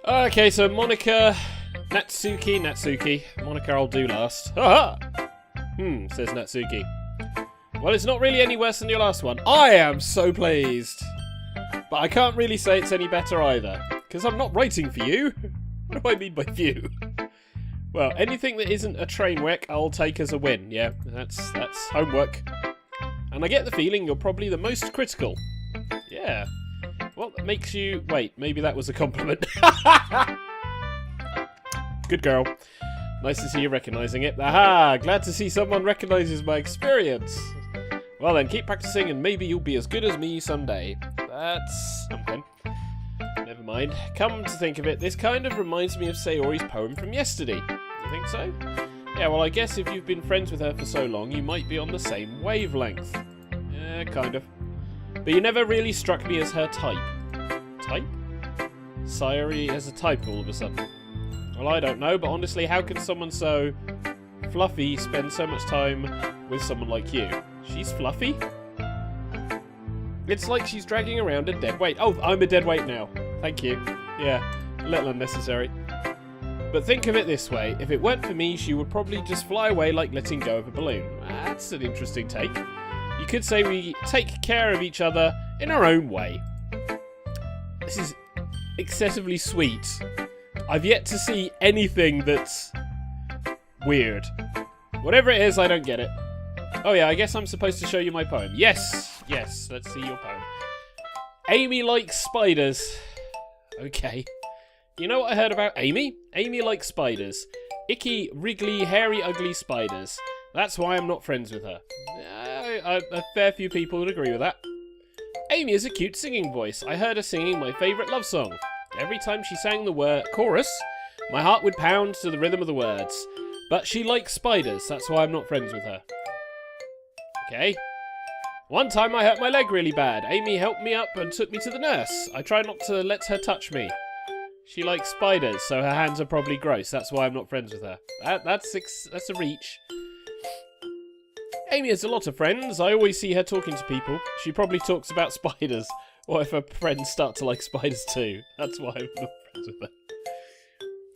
Okay, so Monica, Natsuki. Monica I'll do last. Haha! Says Natsuki. Well, it's not really any worse than your last one. I am so pleased. But I can't really say it's any better either. Because I'm not writing for you. What do I mean by you? Well, anything that isn't a train wreck, I'll take as a win. Yeah, that's homework. And I get the feeling you're probably the most critical. Yeah. Well, that makes you... Wait, maybe that was a compliment. Good girl. Nice to see you recognising it. Aha! Glad to see someone recognises my experience. Well then, keep practising and maybe you'll be as good as me someday. That's something. Never mind. Come to think of it, this kind of reminds me of Sayori's poem from yesterday. You think so? Yeah, well I guess if you've been friends with her for so long, you might be on the same wavelength. Yeah, kind of. But you never really struck me as her type. Type? Sayori has a type all of a sudden. Well, I don't know, but honestly, how can someone so fluffy spend so much time with someone like you? She's fluffy? It's like she's dragging around a dead weight. Oh, I'm a dead weight now. Thank you. Yeah, a little unnecessary. But think of it this way. If it weren't for me, she would probably just fly away like letting go of a balloon. That's an interesting take. You could say we take care of each other in our own way. This is excessively sweet. I've yet to see anything that's weird. Whatever it is, I don't get it. Oh yeah, I guess I'm supposed to show you my poem. Yes, let's see your poem. Amy likes spiders. Okay. You know what I heard about Amy? Amy likes spiders. Icky, wriggly, hairy, ugly spiders. That's why I'm not friends with her. A fair few people would agree with that. Amy has a cute singing voice. I heard her singing my favourite love song. Every time she sang the word chorus, my heart would pound to the rhythm of the words. But she likes spiders, that's why I'm not friends with her. Okay. One time I hurt my leg really bad. Amy helped me up and took me to the nurse. I try not to let her touch me. She likes spiders, so her hands are probably gross. That's why I'm not friends with her. That's a reach. Amy has a lot of friends. I always see her talking to people. She probably talks about spiders. Or if her friends start to like spiders too. That's why I'm not friends with her.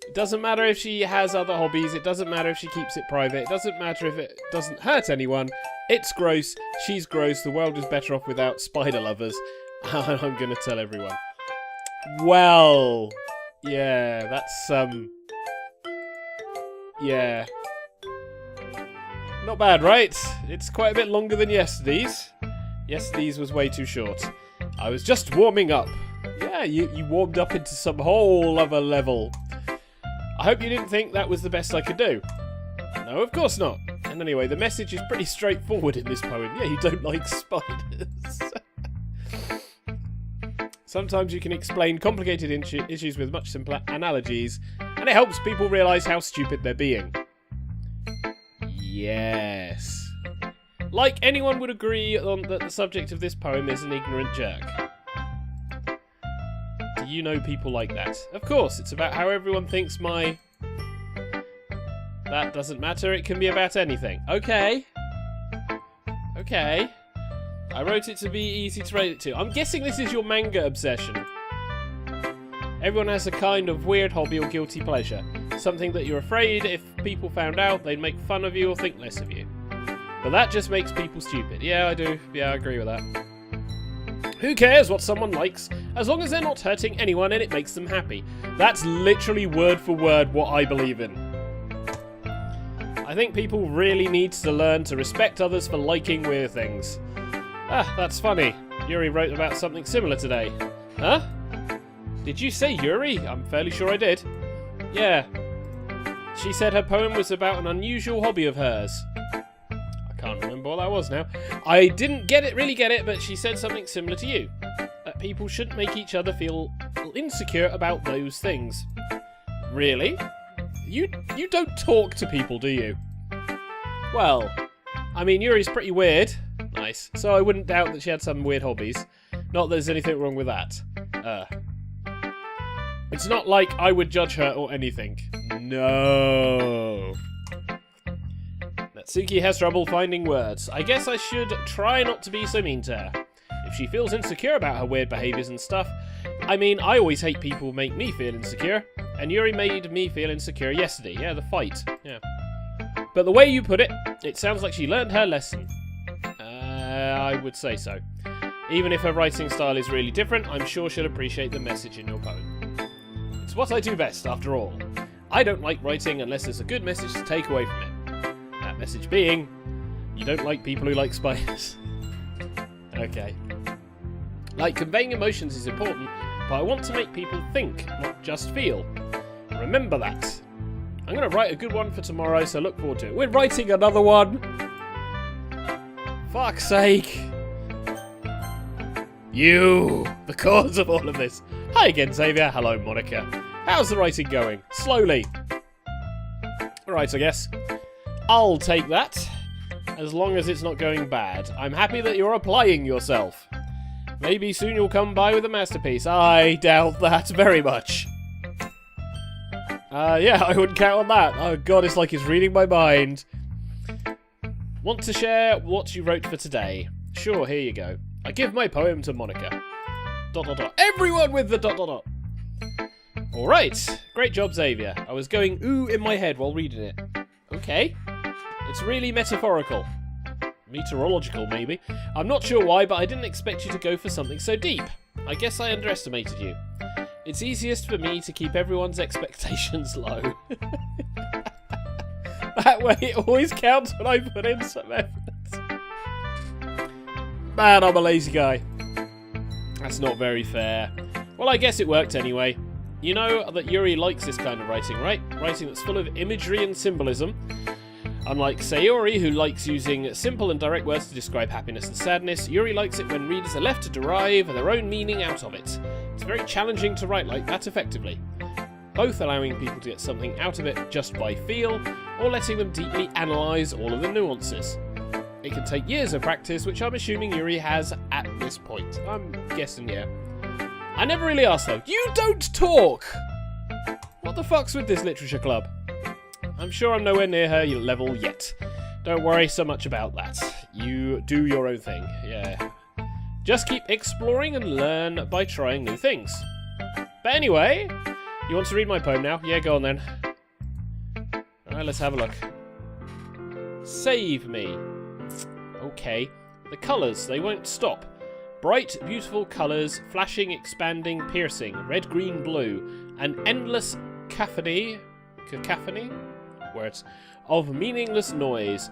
It doesn't matter if she has other hobbies. It doesn't matter if she keeps it private. It doesn't matter if it doesn't hurt anyone. It's gross. She's gross. The world is better off without spider lovers. I'm going to tell everyone. Well, yeah, that's, yeah. Not bad, right? It's quite a bit longer than yesterday's. Yesterday's was way too short. I was just warming up. Yeah, you warmed up into some whole other level. I hope you didn't think that was the best I could do. No, of course not. And anyway, the message is pretty straightforward in this poem. Yeah, you don't like spiders. Sometimes you can explain complicated issues with much simpler analogies, and it helps people realise how stupid they're being. Yes. Like anyone would agree on that the subject of this poem is an ignorant jerk. Do you know people like that? Of course, it's about how everyone thinks my... That doesn't matter, it can be about anything. Okay. Okay. I wrote it to be easy to relate to. I'm guessing this is your manga obsession. Everyone has a kind of weird hobby or guilty pleasure. Something that you're afraid if people found out, they'd make fun of you or think less of you. But that just makes people stupid. Yeah, I do. Yeah, I agree with that. Who cares what someone likes, as long as they're not hurting anyone and it makes them happy. That's literally word for word what I believe in. I think people really need to learn to respect others for liking weird things. Ah, that's funny. Yuri wrote about something similar today. Huh? Did you say Yuri? I'm fairly sure I did. Yeah. She said her poem was about an unusual hobby of hers. I can't remember what that was now. I didn't really get it, but she said something similar to you. That people shouldn't make each other feel insecure about those things. Really? You don't talk to people, do you? Well, I mean, Yuri's pretty weird. Nice. So I wouldn't doubt that she had some weird hobbies. Not that there's anything wrong with that. It's not like I would judge her or anything. No. Natsuki has trouble finding words. I guess I should try not to be so mean to her. If she feels insecure about her weird behaviours and stuff, I mean, I always hate people who make me feel insecure, and Yuri made me feel insecure yesterday. Yeah, the fight. Yeah. But the way you put it, it sounds like she learned her lesson. I would say so. Even if her writing style is really different, I'm sure she'll appreciate the message in your poem. It's what I do best, after all. I don't like writing unless there's a good message to take away from it. That message being, you don't like people who like spiders. Okay. Like, conveying emotions is important, but I want to make people think, not just feel. Remember that. I'm going to write a good one for tomorrow, so look forward to it. We're writing another one! Fuck's sake! You! The cause of all of this. Hi again, Xavier. Hello, Monica. How's the writing going? Slowly. Right, I guess. I'll take that, as long as it's not going bad. I'm happy that you're applying yourself. Maybe soon you'll come by with a masterpiece. I doubt that very much. Yeah, I wouldn't count on that. Oh god, it's like he's reading my mind. Want to share what you wrote for today? Sure, here you go. I give my poem to Monica. ... Everyone with the ... Alright, great job, Xavier. I was going ooh in my head while reading it. Okay. It's really metaphorical. Meteorological, maybe. I'm not sure why, but I didn't expect you to go for something so deep. I guess I underestimated you. It's easiest for me to keep everyone's expectations low. That way it always counts when I put in some effort. Man, I'm a lazy guy. That's not very fair. Well, I guess it worked anyway. You know that Yuri likes this kind of writing, right? Writing that's full of imagery and symbolism. Unlike Sayori, who likes using simple and direct words to describe happiness and sadness, Yuri likes it when readers are left to derive their own meaning out of it. It's very challenging to write like that effectively, both allowing people to get something out of it just by feel, or letting them deeply analyse all of the nuances. It can take years of practice, which I'm assuming Yuri has at this point. I'm guessing, yeah. I never really asked though. You don't talk! What the fuck's with this literature club? I'm sure I'm nowhere near her level yet. Don't worry so much about that. You do your own thing, yeah. Just keep exploring and learn by trying new things. But anyway, you want to read my poem now? Yeah, go on then. Alright, let's have a look. Save me. Okay. The colours, they won't stop. Bright, beautiful colours, flashing, expanding, piercing, red, green, blue. An endless cacophony? Words. Of meaningless noise.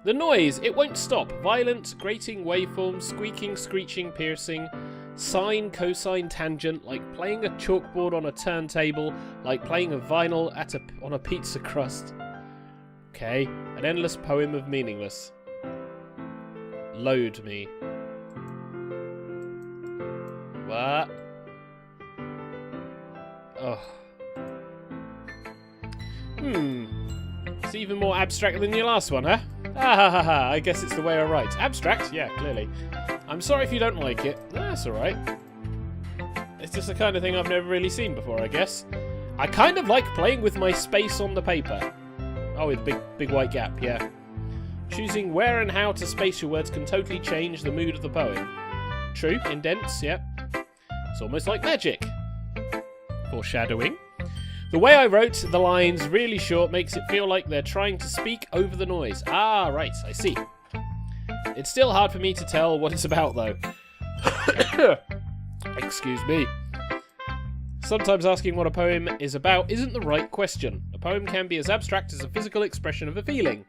The noise, it won't stop. Violent, grating waveforms, squeaking, screeching, piercing. Sine, cosine, tangent, like playing a chalkboard on a turntable, like playing a vinyl on a pizza crust. Okay. An endless poem of meaningless. Load me. What? Oh. It's even more abstract than your last one, huh? Ah, I guess it's the way I write. Abstract? Yeah, clearly. I'm sorry if you don't like it. That's alright. It's just the kind of thing I've never really seen before, I guess. I kind of like playing with my space on the paper. Oh, with big white gap, yeah. Choosing where and how to space your words can totally change the mood of the poem. True, indents, yep. It's almost like magic. Foreshadowing. The way I wrote the lines really short makes it feel like they're trying to speak over the noise. Ah, right, I see. It's still hard for me to tell what it's about, though. Excuse me. Sometimes asking what a poem is about isn't the right question. A poem can be as abstract as a physical expression of a feeling.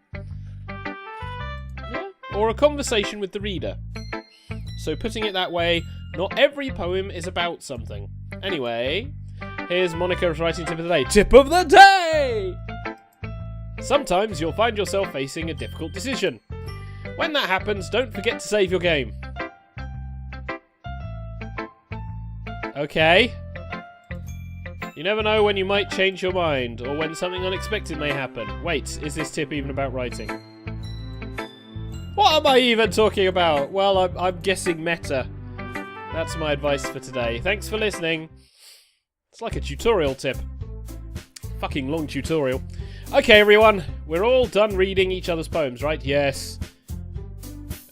Yeah. Or a conversation with the reader. So putting it that way, not every poem is about something. Anyway, here's Monica's writing tip of the day. Tip of the day! Sometimes you'll find yourself facing a difficult decision. When that happens, don't forget to save your game. Okay. You never know when you might change your mind, or when something unexpected may happen. Wait, is this tip even about writing? What am I even talking about? Well, I'm guessing meta. That's my advice for today. Thanks for listening. It's like a tutorial tip. Fucking long tutorial. Okay, everyone. We're all done reading each other's poems, right? Yes.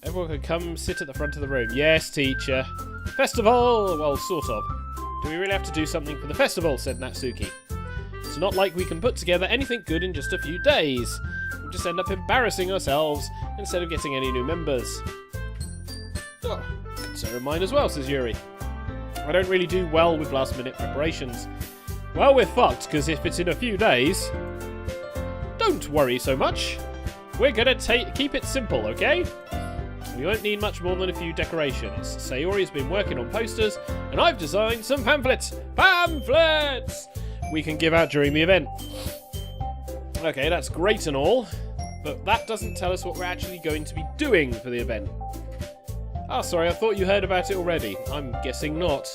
Everyone can come sit at the front of the room. Yes, teacher. Festival! Well, sort of. Do we really have to do something for the festival? Said Natsuki. It's not like we can put together anything good in just a few days. We'll just end up embarrassing ourselves instead of getting any new members. Oh, concern of mine as well, says Yuri. I don't really do well with last-minute preparations. Well, we're fucked, because if it's in a few days... Don't worry so much. We're gonna keep it simple, okay? We won't need much more than a few decorations. Sayori's been working on posters, and I've designed some pamphlets. Pamphlets! We can give out during the event. Okay, that's great and all, but that doesn't tell us what we're actually going to be doing for the event. Ah, sorry, I thought you heard about it already. I'm guessing not.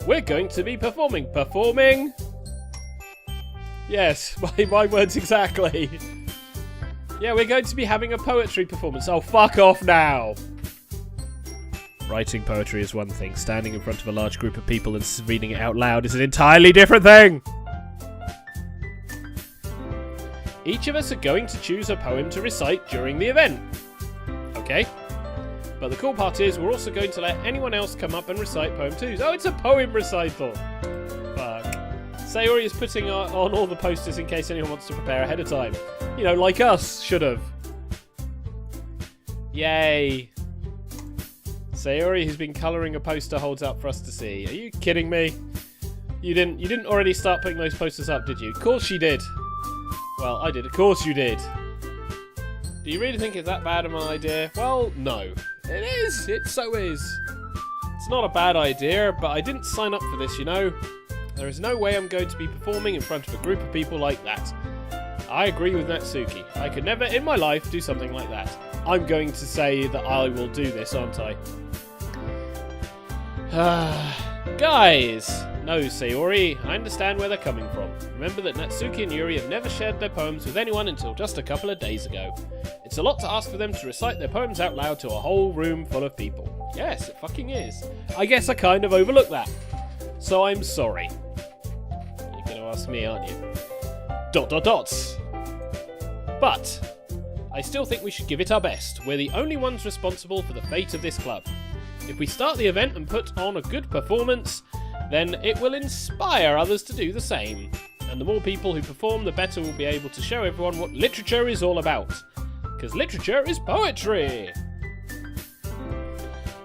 We're going to be performing. Performing? Yes, my words exactly. Yeah, we're going to be having a poetry performance. Oh, fuck off now. Writing poetry is one thing. Standing in front of a large group of people and reading it out loud is an entirely different thing. Each of us are going to choose a poem to recite during the event. Okay. But the cool part is we're also going to let anyone else come up and recite poem twos. Oh, it's a poem recital. Fuck. Sayori is putting on all the posters in case anyone wants to prepare ahead of time. You know, like us should have. Yay. Sayori, who's been colouring a poster, holds up for us to see. Are you kidding me? You didn't already start putting those posters up, did you? Of course she did. Well, I did. Of course you did. Do you really think it's that bad of an idea? Well, no. It is. It so is. It's not a bad idea, but I didn't sign up for this, you know. There is no way I'm going to be performing in front of a group of people like that. I agree with Natsuki. I could never in my life do something like that. I'm going to say that I will do this, aren't I? Guys! No, Sayori, I understand where they're coming from. Remember that Natsuki and Yuri have never shared their poems with anyone until just a couple of days ago. It's a lot to ask for them to recite their poems out loud to a whole room full of people. Yes, it fucking is. I guess I kind of overlooked that. So I'm sorry. You're going to ask me, aren't you? ... But I still think we should give it our best. We're the only ones responsible for the fate of this club. If we start the event and put on a good performance, then it will inspire others to do the same. And the more people who perform, the better we'll be able to show everyone what literature is all about. Because literature is poetry!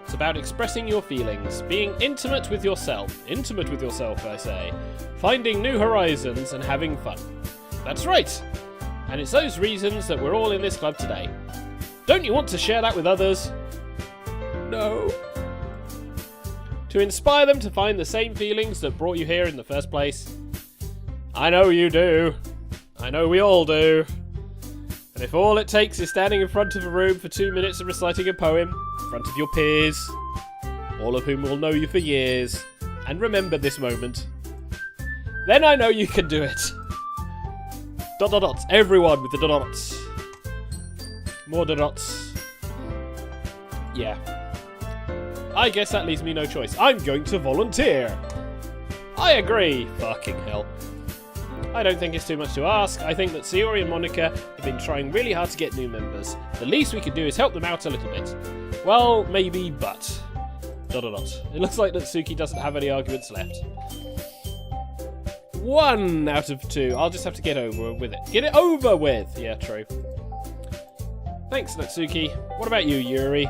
It's about expressing your feelings, being intimate with yourself, I say, finding new horizons and having fun. That's right! And it's those reasons that we're all in this club today. Don't you want to share that with others? No. To inspire them to find the same feelings that brought you here in the first place? I know you do. I know we all do. And if all it takes is standing in front of a room for 2 minutes and reciting a poem, in front of your peers, all of whom will know you for years, and remember this moment, then I know you can do it. ... Everyone with the ... More ... Yeah. I guess that leaves me no choice. I'm going to volunteer. I agree. Fucking hell. I don't think it's too much to ask. I think that Sayori and Monica have been trying really hard to get new members. The least we can do is help them out a little bit. Well, maybe, but... ... It looks like Natsuki doesn't have any arguments left. 1 out of 2. I'll just have to get over with it. Get it over with! Yeah, true. Thanks, Natsuki. What about you, Yuri? ...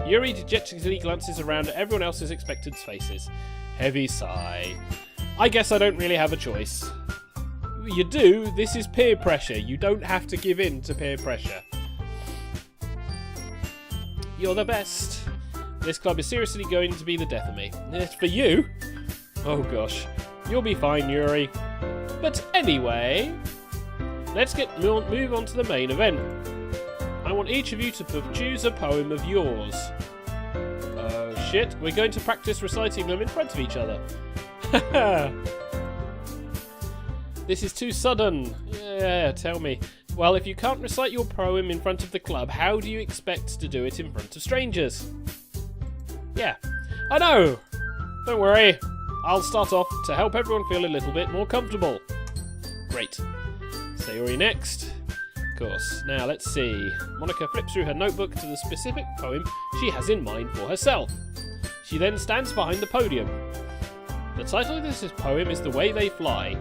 Yuri dejectedly glances around at everyone else's expectant faces. Heavy sigh. I guess I don't really have a choice. You do. This is peer pressure. You don't have to give in to peer pressure. You're the best. This club is seriously going to be the death of me. For you? Oh gosh. You'll be fine, Yuri. But anyway, let's move on to the main event. I want each of you to choose a poem of yours. Oh shit, we're going to practice reciting them in front of each other. This is too sudden. Yeah, tell me. Well, if you can't recite your poem in front of the club, how do you expect to do it in front of strangers? Yeah, I know. Don't worry. I'll start off to help everyone feel a little bit more comfortable. Great. Sayori next. Of course. Now, let's see. Monica flips through her notebook to the specific poem she has in mind for herself. She She then stands behind the podium. The title of this poem is The Way They Fly.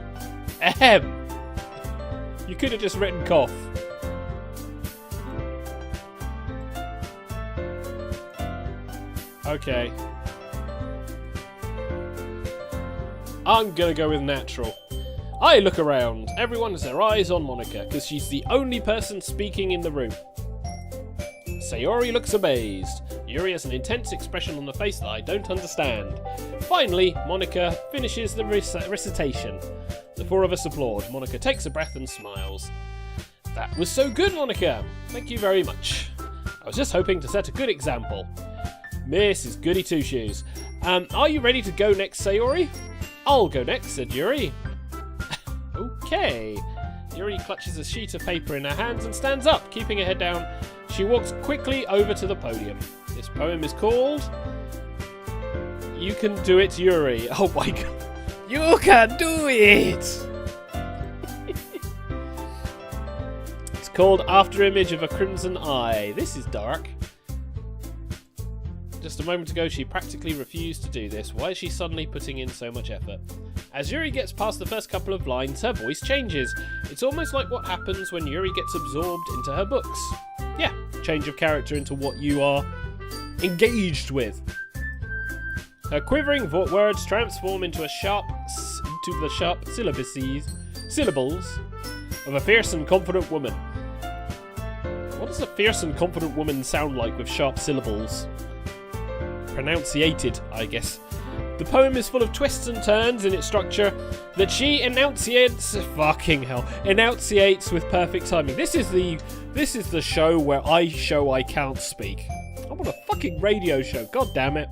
Ahem! You could have just written cough. Okay. I'm gonna go with natural. I look around. Everyone has their eyes on Monika, because she's the only person speaking in the room. Sayori looks amazed. Yuri has an intense expression on the face that I don't understand. Finally, Monika finishes the recitation. The four of us applaud. Monika takes a breath and smiles. That was so good, Monika. Thank you very much. I was just hoping to set a good example. Mrs. Goody Two-Shoes. Are you ready to go next, Sayori? I'll go next, said Yuri. Okay. Yuri clutches a sheet of paper in her hands and stands up, keeping her head down. She walks quickly over to the podium. This poem is called You Can Do It, Yuri. Oh my god. You can do it! It's called After Image of a Crimson Eye. This is dark. Just a moment ago, she practically refused to do this. Why is she suddenly putting in so much effort? As Yuri gets past the first couple of lines, her voice changes. It's almost like what happens when Yuri gets absorbed into her books. Yeah, change of character into what you are engaged with. Her quivering words transform into the sharp syllables of a fierce and confident woman. What does a fierce and confident woman sound like with sharp syllables? Pronunciated, I guess. The poem is full of twists and turns in its structure that she enunciates with perfect timing. This is the show where I show I can't speak. I'm on a fucking radio show, god damn it.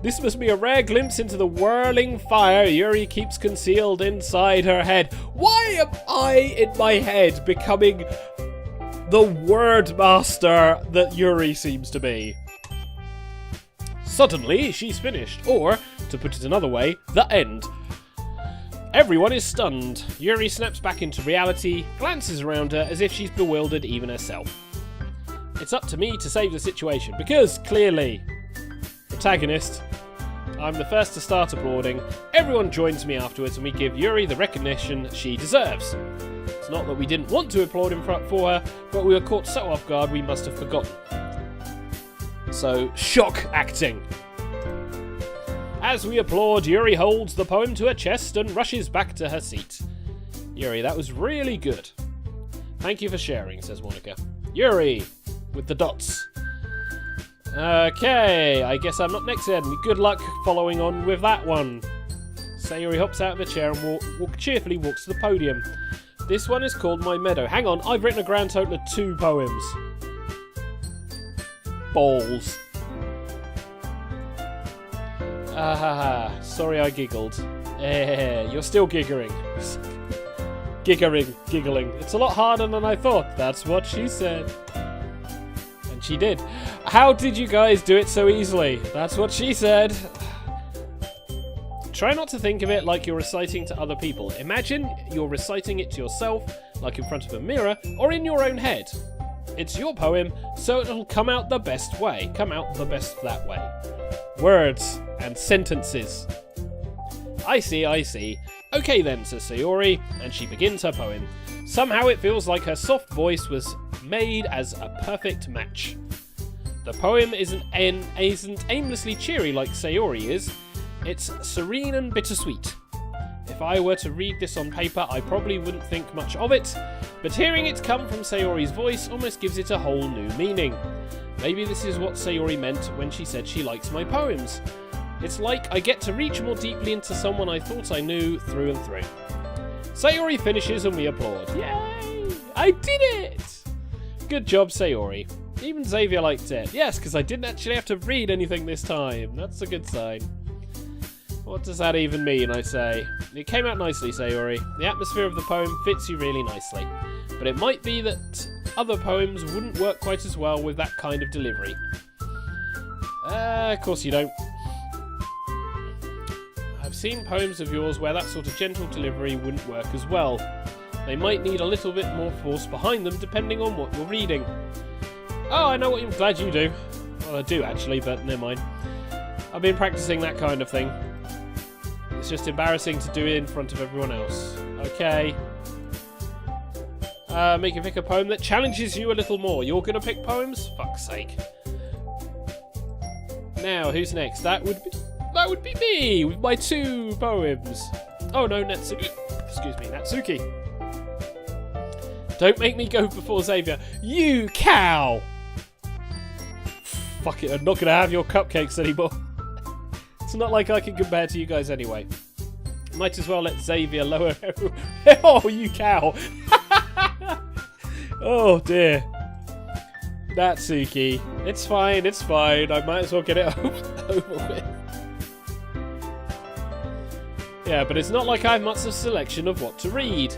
This must be a rare glimpse into the whirling fire Yuri keeps concealed inside her head. Why am I in my head becoming the word master that Yuri seems to be? Suddenly, she's finished, or, to put it another way, the end. Everyone is stunned. Yuri snaps back into reality, glances around her as if she's bewildered even herself. It's up to me to save the situation, because, clearly, protagonist, I'm the first to start applauding. Everyone joins me afterwards and we give Yuri the recognition she deserves. It's not that we didn't want to applaud in front for her, but we were caught so off guard we must have forgotten. So, shock acting. As we applaud, Yuri holds the poem to her chest and rushes back to her seat. Yuri, that was really good. Thank you for sharing, says Monika. Yuri, with the dots. Okay, I guess I'm up next then. Good luck following on with that one. Sayori hops out of the chair and cheerfully walks to the podium. This one is called My Meadow. Hang on, I've written a grand total of 2 poems. Balls. Sorry I giggled. You're still giggling. Giggling. It's a lot harder than I thought. That's what she said. And she did. How did you guys do it so easily? That's what she said. Try not to think of it like you're reciting to other people. Imagine you're reciting it to yourself, like in front of a mirror, or in your own head. It's your poem, so it'll come out the best way. Come out the best that way. Words and sentences. I see. Okay then, says Sayori, and she begins her poem. Somehow it feels like her soft voice was made as a perfect match. The poem isn't aimlessly cheery like Sayori is. It's serene and bittersweet. If I were to read this on paper, I probably wouldn't think much of it, but hearing it come from Sayori's voice almost gives it a whole new meaning. Maybe this is what Sayori meant when she said she likes my poems. It's like I get to reach more deeply into someone I thought I knew through and through. Sayori finishes and we applaud. Yay! I did it! Good job, Sayori. Even Xavier liked it. Yes, because I didn't actually have to read anything this time. That's a good sign. What does that even mean, I say? It came out nicely, Sayori. The atmosphere of the poem fits you really nicely. But it might be that other poems wouldn't work quite as well with that kind of delivery. Of course you don't. I've seen poems of yours where that sort of gentle delivery wouldn't work as well. They might need a little bit more force behind them depending on what you're reading. Oh, I know what I'm glad you do. Well, I do actually, but never mind. I've been practicing that kind of thing. It's just embarrassing to do it in front of everyone else. Okay. Make you pick a poem that challenges you a little more. You're gonna pick poems? Fuck's sake. Now, who's next? That would be me with my 2 poems. Oh no, Natsuki. Excuse me, Natsuki. Don't make me go before Xavier. You cow! Fuck it, I'm not gonna have your cupcakes anymore. It's not like I can compare to you guys anyway. Might as well let Xavier lower everyone. Oh, you cow! Oh dear. Natsuki. It's fine, it's fine. I might as well get it over with. Yeah, but it's not like I have much of a selection of what to read.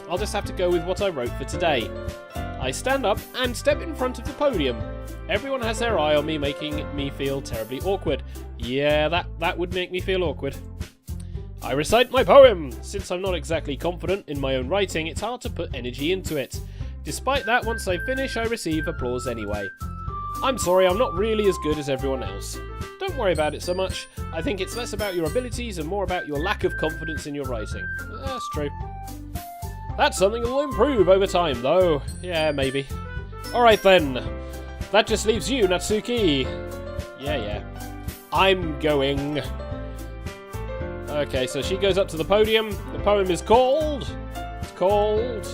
I'll just have to go with what I wrote for today. I stand up and step in front of the podium. Everyone has their eye on me, making me feel terribly awkward. Yeah, that would make me feel awkward. I recite my poem. Since I'm not exactly confident in my own writing, it's hard to put energy into it. Despite that, once I finish, I receive applause anyway. I'm sorry, I'm not really as good as everyone else. Don't worry about it so much. I think it's less about your abilities and more about your lack of confidence in your writing. That's true. That's something that will improve over time, though. Yeah, maybe. Alright then. That just leaves you, Natsuki. Yeah. I'm going. Okay, so she goes up to the podium. The poem is called... It's called...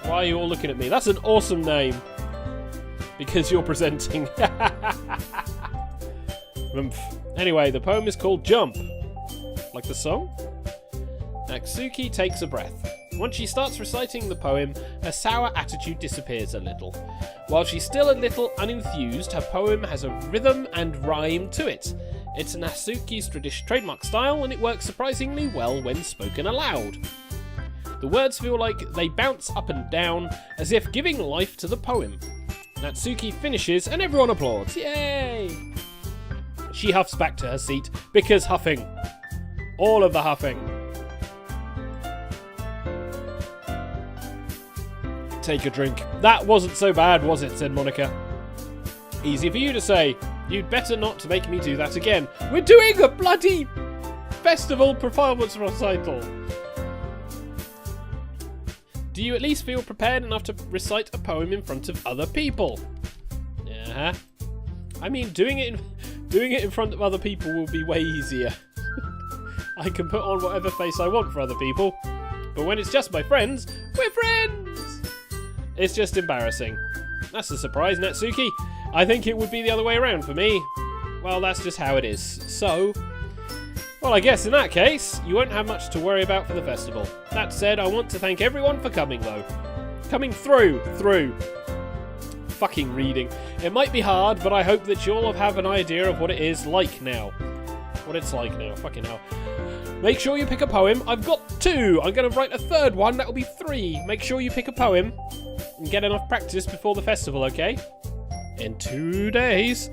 Why are you all looking at me? That's an awesome name. Because you're presenting. Anyway, the poem is called Jump. Like the song? Natsuki takes a breath. Once she starts reciting the poem, her sour attitude disappears a little. While she's still a little unenthused, her poem has a rhythm and rhyme to it. It's Natsuki's trademark style, and it works surprisingly well when spoken aloud. The words feel like they bounce up and down, as if giving life to the poem. Natsuki finishes, and everyone applauds. Yay! She huffs back to her seat, because huffing. All of the huffing. Take a drink. That wasn't so bad, was it? Said Monica. Easy for you to say. You'd better not to make me do that again. We're doing a bloody festival performance recital. Do you at least feel prepared enough to recite a poem in front of other people? Yeah. I mean, doing it in front of other people will be way easier. I can put on whatever face I want for other people. But when it's just my friends, we're friends! It's just embarrassing. That's a surprise, Natsuki. I think it would be the other way around for me. Well, that's just how it is. So, well, I guess in that case, you won't have much to worry about for the festival. That said, I want to thank everyone for coming, though. Coming through. Fucking reading. It might be hard, but I hope that you all have an idea of what it is like now. What it's like now. Fucking hell. Make sure you pick a poem. I've got 2. I'm going to write a 3rd one. That'll be 3. Make sure you pick a poem and get enough practice before the festival, okay? In 2 days,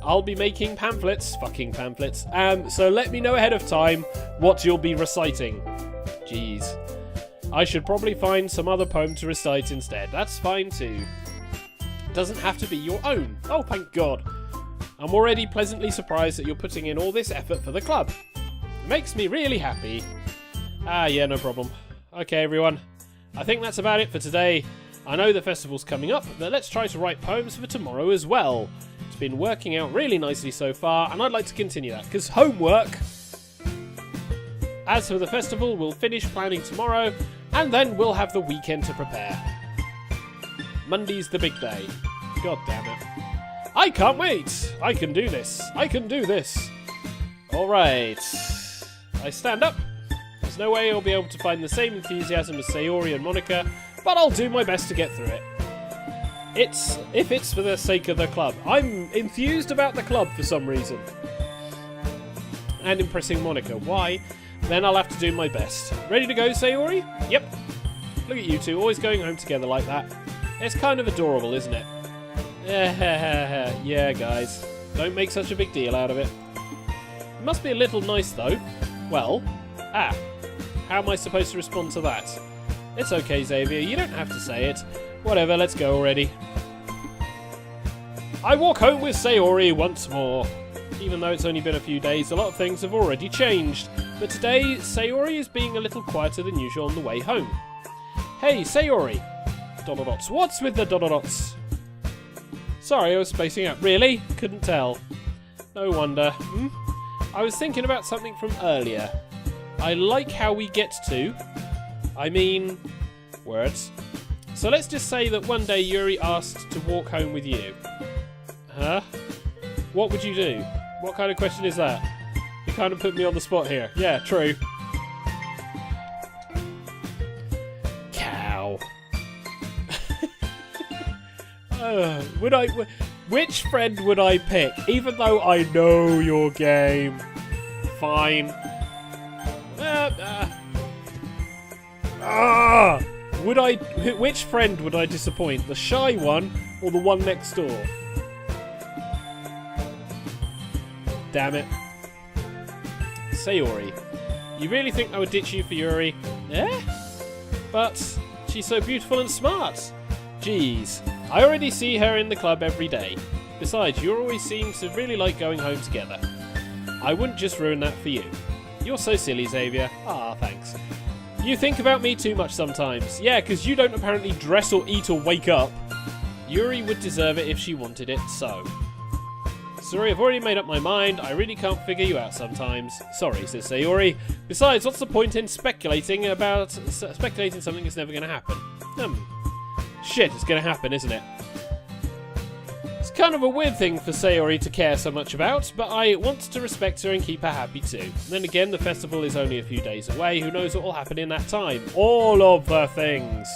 I'll be making pamphlets. Fucking pamphlets. So let me know ahead of time what you'll be reciting. Jeez. I should probably find some other poem to recite instead. That's fine too. Doesn't have to be your own. Oh, thank God. I'm already pleasantly surprised that you're putting in all this effort for the club. It makes me really happy. Yeah, no problem. Okay, everyone. I think that's about it for today. I know the festival's coming up, but let's try to write poems for tomorrow as well. It's been working out really nicely so far, and I'd like to continue that, because homework. As for the festival, we'll finish planning tomorrow, and then we'll have the weekend to prepare. Monday's the big day. God damn it. I can't wait! I can do this. I can do this. Alright. I stand up. There's no way I'll be able to find the same enthusiasm as Sayori and Monica, but I'll do my best to get through it. If it's for the sake of the club. I'm enthused about the club for some reason. And impressing Monica. Why? Then I'll have to do my best. Ready to go, Sayori? Yep. Look at you two, always going home together like that. It's kind of adorable, isn't it? Yeah, guys. Don't make such a big deal out of it. It must be a little nice, though. Well, how am I supposed to respond to that? It's okay, Xavier, you don't have to say it. Whatever, let's go already. I walk home with Sayori once more. Even though it's only been a few days, a lot of things have already changed. But today, Sayori is being a little quieter than usual on the way home. Hey, Sayori! Dots. What's with the dots? Sorry, I was spacing out. Really? Couldn't tell. No wonder. I was thinking about something from earlier. I like how we get to... words. So let's just say that one day Yuri asked to walk home with you. Huh? What would you do? What kind of question is that? You kind of put me on the spot here. Yeah, true. Cow. Which friend would I pick? Even though I know your game. Fine. Which friend would I disappoint? The shy one or the one next door? Damn it. Sayori, you really think I would ditch you for Yuri? Eh? But she's so beautiful and smart. Jeez, I already see her in the club every day. Besides, you always seem to really like going home together. I wouldn't just ruin that for you. You're so silly, Xavier. Ah, thanks. You think about me too much sometimes. Yeah, because you don't apparently dress or eat or wake up. Yuri would deserve it if she wanted it, so. Sorry, I've already made up my mind. I really can't figure you out sometimes. Sorry, says Sayori. Besides, what's the point in speculating something that's never going to happen? Shit, it's going to happen, isn't it? It's kind of a weird thing for Sayori to care so much about, but I want to respect her and keep her happy too. Then again, the festival is only a few days away. Who knows what will happen in that time? All of the things.